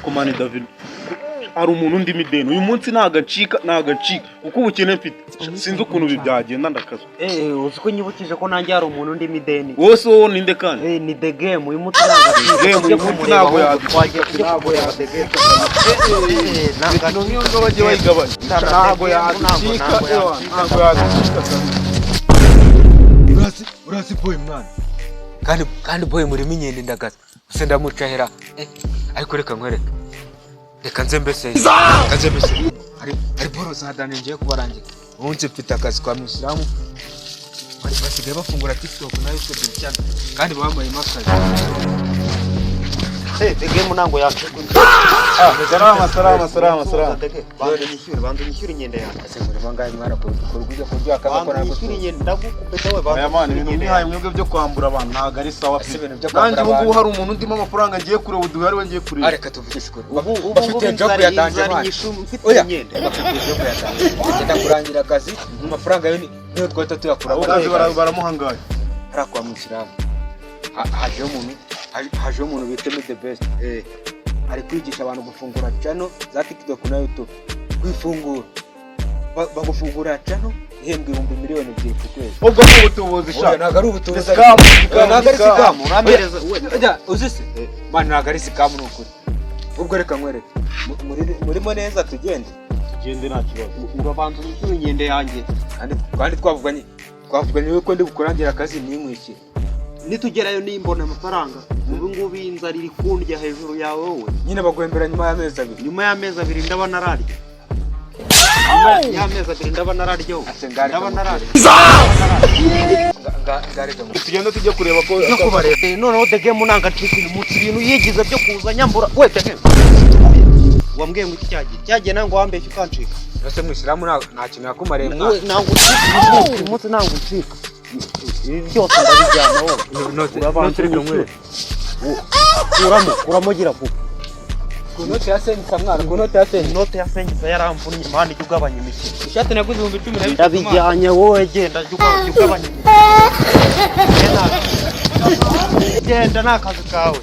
Komani David ari umuntu ndi mideni uyu munsi nagacika kuko ubukene mfite sinzi ukuntu bibyagenda ndakaza uziko nyibukije ko nanjye hari umuntu ndi mideni wose wo ninde kandi ni the game uyu munsi ntago twagiye ntago ya the game ntabwo niyo ngo bajye bayigabanya ntago yacika ntago yacika urasi boy mwana kandi boy muri minyende ndagaza use ndamucahera ariko reka nkwereke reka nze mbese ari boro zadane ngiye kubarangira umunsi mfite akazi kwa Musiramu basigaye bafungura TikTok na YouTube cyane kandi bamaye makazi the game nango yacu salama bandu nyishyura inyenda yanjye asengura bangaye mwara kuruguje kurya akabakora nyishyura inyenda ndagukupeta we bandu ayamana ibintu bihaye mwebwe byo kwambura abantu ntago ari sawa kandi ubu hari umuntu ndimo amafaranga ngiye kure uduhari we ngiye kure areka tuvugishe kure bafite job yatanze mwana oya bafite job yatanze ngenda kurangira akazi mu mafaranga yo niyo twahita tuyakura akazi baramuhangaye arakwa Musiramu haje umuntu bita the best ari kwigisha abantu gufungura channel za TikTok na YouTube kwifungura bagufungura channel ihembwe 1 miliyoni ebyiri ku kwezi ubwo ni ubutubuzi sha ntago ari ubutubuzi ntago ari sikamu uramereza ujya uzise man ntago ari sikamu n'ukuri ubwo reka nkwereke murimo neza tugende nta kibazo urabanza nyishyura inyenda yanjye kandi twavuganye yuko ndi gukorangira akazi nimwishyira nitugerayo nimbona amafaranga ubu ngubu inzara iri kundya hejuru yawe wowe nyine bagwembera nyuma y'amezi abiri ndaba nararya y'amezi abiri ndaba nararya ndaba nararya tugenda tujye kureba ko noneho the game nangacika umunsi ibintu yigize byo kuza nyambura we the game wambwiye ngo iki cyagiye nango wambeshye ukancika ese Musiramu nta kintu yakumariye nango umunsi nango ucika byose ndabijyana wowe urabanza reka kuramo gira vuba kunote ya sensa mwana kunote ya sensa yaramvunye imana ijya ugabanya imikino ishati naguze 10,000 ndabijyanye wowe genda ugabanya imikino genda n'akazi kawe